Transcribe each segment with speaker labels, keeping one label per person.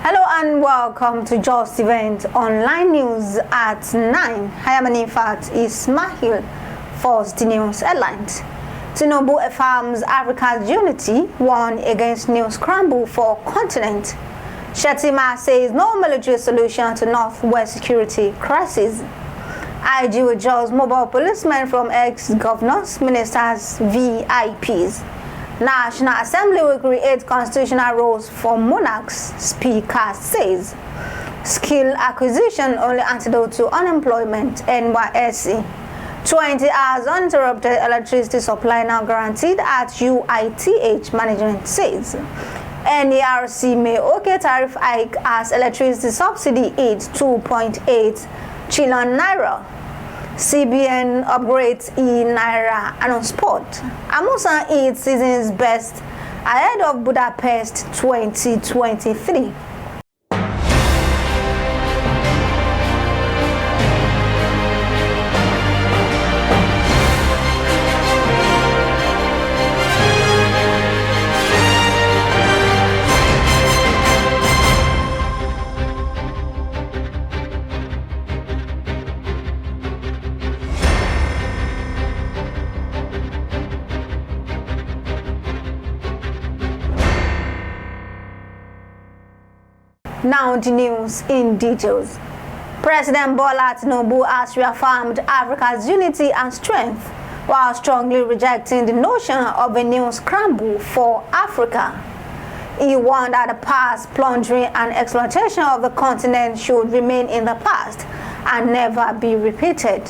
Speaker 1: Hello and welcome to Justeventonline news at 9. I am Anifat Ismail. First, the news headlines. Tinubu affirms Africa's unity, warns against new scramble for continent. Shettima says no military solution to Northwest security crisis. IG withdraws mobile policemen from ex-governors, ministers, VIPs. National Assembly will create constitutional roles for monarchs, Speaker says. Skill acquisition only antidote to unemployment, NYSC. 20 hours uninterrupted electricity supply now guaranteed at UITH, management says. NERC may okay tariff hike as electricity subsidy hits 2.8 trillion naira. CBN upgrades eNaira and on sport. Amusan eats season's best ahead of Budapest 2023. Now the news in details. President Bola Tinubu has reaffirmed Africa's unity and strength while strongly rejecting the notion of a new scramble for Africa. He warned that the past plundering and exploitation of the continent should remain in the past and never be repeated.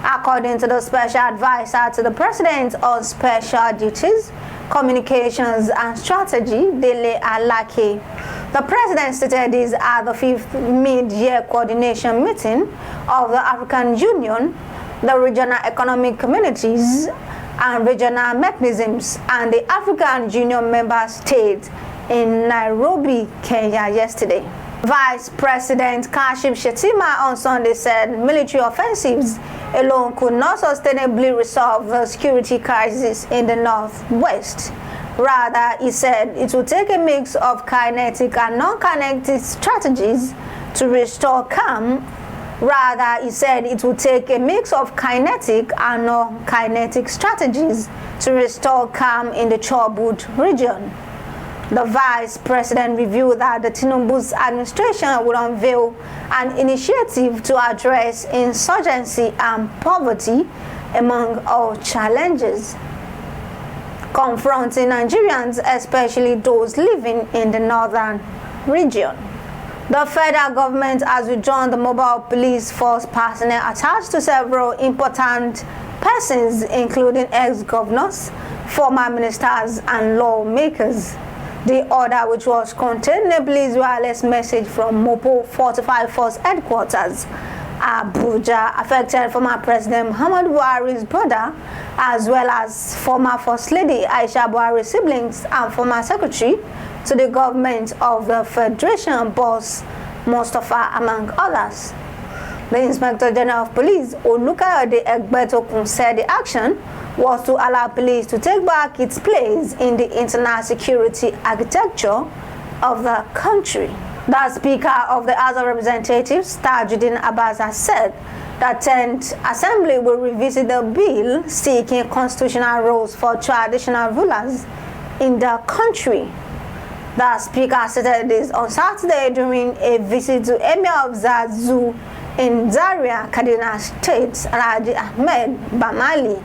Speaker 1: According to the special advisor to the president on special duties, communications and strategy, Dele Alake, the president stated this at the 5th mid-year coordination meeting of the African Union, the regional economic communities and regional mechanisms, and the African Union member states in Nairobi, Kenya yesterday. Vice President Shettima on Sunday said military offensives alone could not sustainably resolve the security crisis in the Northwest. Rather, he said it will take a mix of kinetic and non-kinetic strategies to restore calm. Rather, he said it will take a mix of kinetic and non-kinetic strategies to restore calm in the troubled region. The vice president revealed that the Tinubu's administration will unveil an initiative to address insurgency and poverty among all challenges confronting Nigerians, especially those living in the northern region. The federal government has withdrawn the mobile police force personnel attached to several important persons, including ex-governors, former ministers, and lawmakers. The order, which was contained in a police wireless message from Mopo 45 Force Headquarters, Abuja, affected former President Muhammadu Buhari's brother, as well as former First Lady Aisha Buhari's siblings and former Secretary to the government of the Federation, Boss Mustafa, among others. The Inspector General of Police, Olukayode Egbetokun, said the action was to allow police to take back its place in the internal security architecture of the country. The Speaker of the House of Representatives, Tajuddin Abbas, has said the 10th Assembly will revisit the bill seeking constitutional roles for traditional rulers in the country. The Speaker stated this on Saturday during a visit to Emir of Zazu in Zaria, Kaduna State, Alhaji Ahmed Bamali.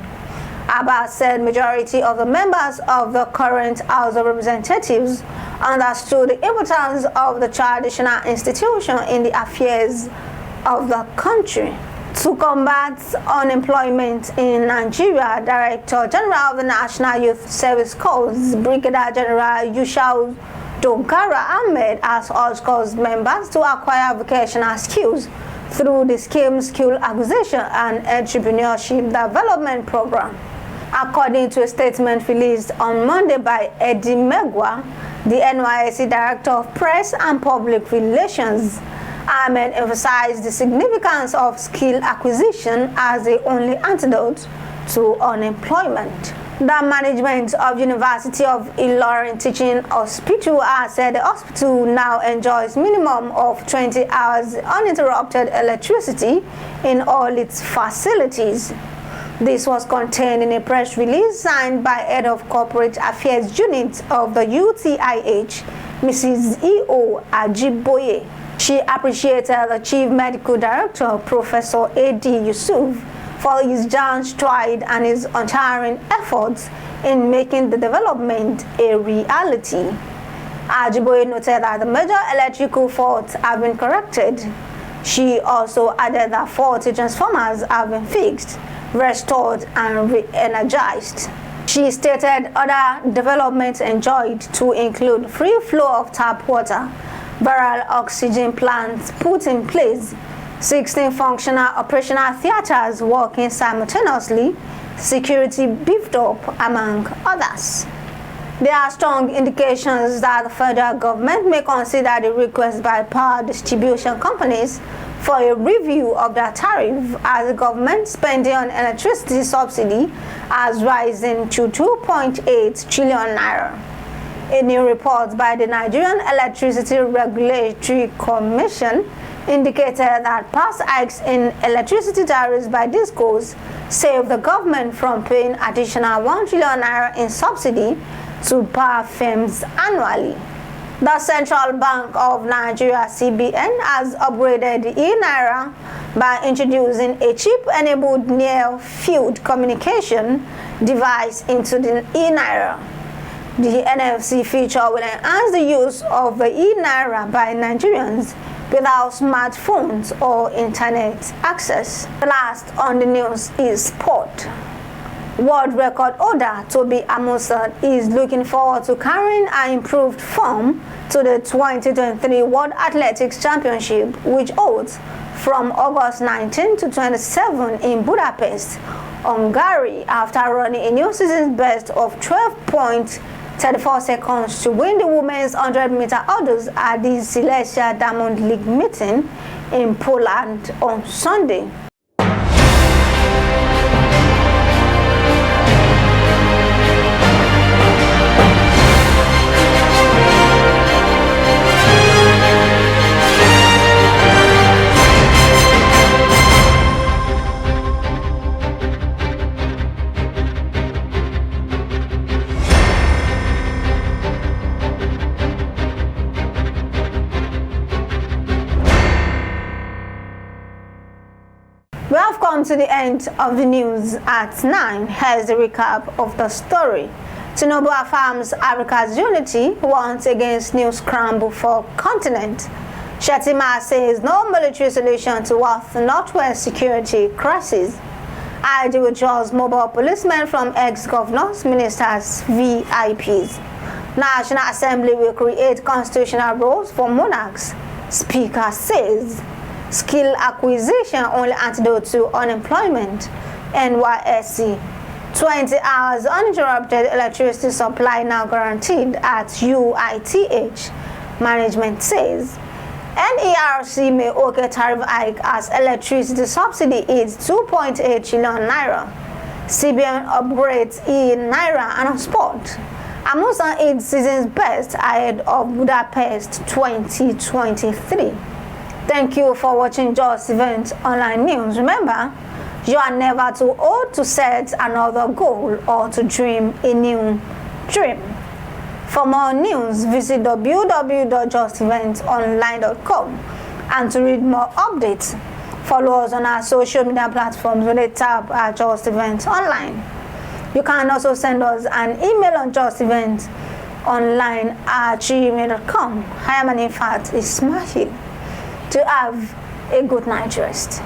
Speaker 1: Abbas said majority of the members of the current House of Representatives understood the importance of the traditional institution in the affairs of the country. To combat unemployment in Nigeria, Director General of the National Youth Service Corps, Brigadier General Yushau Dogara Ahmed, has urged Corps members to acquire vocational skills through the Skill Acquisition and Entrepreneurship Development Program. According to a statement released on Monday by Eddie Megwa, the NYSC Director of Press and Public Relations, Ahmed emphasized the significance of skill acquisition as the only antidote to unemployment. The management of University of Ilorin Teaching Hospital has said the hospital now enjoys minimum of 20 hours uninterrupted electricity in all its facilities. This was contained in a press release signed by Head of Corporate Affairs Unit of the UITH, Mrs. E.O. Ajiboye. She appreciated the Chief Medical Director, Professor A.D. Yusuf, for his giant stride and his untiring efforts in making the development a reality. Ajiboye noted that the major electrical faults have been corrected. She also added that faulty transformers have been fixed, restored and re-energized. She stated other developments enjoyed to include free flow of tap water, viral oxygen plants put in place, 16 functional operational theaters working simultaneously, security beefed up, among others. There are strong indications that the federal government may consider the request by power distribution companies for a review of their tariff, as the government spending on electricity subsidy has risen to 2.8 trillion naira. A new report by the Nigerian Electricity Regulatory Commission indicated that past hikes in electricity tariffs by DISCOs saved the government from paying additional 1 trillion naira in subsidy to power firms annually. The Central Bank of Nigeria (CBN) has upgraded the eNaira by introducing a chip-enabled near-field communication device into the eNaira. The NFC feature will enhance the use of the eNaira by Nigerians without smartphones or internet access. The last on the news is sport. World record holder Toby Amusan is looking forward to carrying an improved form to the 2023 World Athletics Championship, which holds from August 19 to 27 in Budapest, Hungary, after running a new season's best of 12.34 seconds to win the women's 100-meter hurdles at the Silesia Diamond League meeting in Poland on Sunday. We have come to the end of the news at 9. Here's a recap of the story. Tinubu affirms Africa's unity, warns against new scramble for continent. Shettima says no military solution to Northwest security crisis. ID withdraws mobile policemen from ex-governors, ministers, VIPs. National Assembly will create constitutional roles for monarchs, Speaker says. Skill acquisition only antidote to unemployment, NYSC. 20 hours uninterrupted electricity supply now guaranteed at UITH, management says. NERC may okay tariff hike as electricity subsidy is 2.8 trillion naira. CBN upgrades eNaira and sport. Amusan its season's best ahead of Budapest 2023. Thank you for watching Justeventonline News. Remember, you are never too old to set another goal or to dream a new dream. For more news, visit www.justeventonline.com, and to read more updates, follow us on our social media platforms with a tab at Justeventonline. You can also send us an email on justeventonline@gmail.com. I am an infant Ismail. To have a good night rest.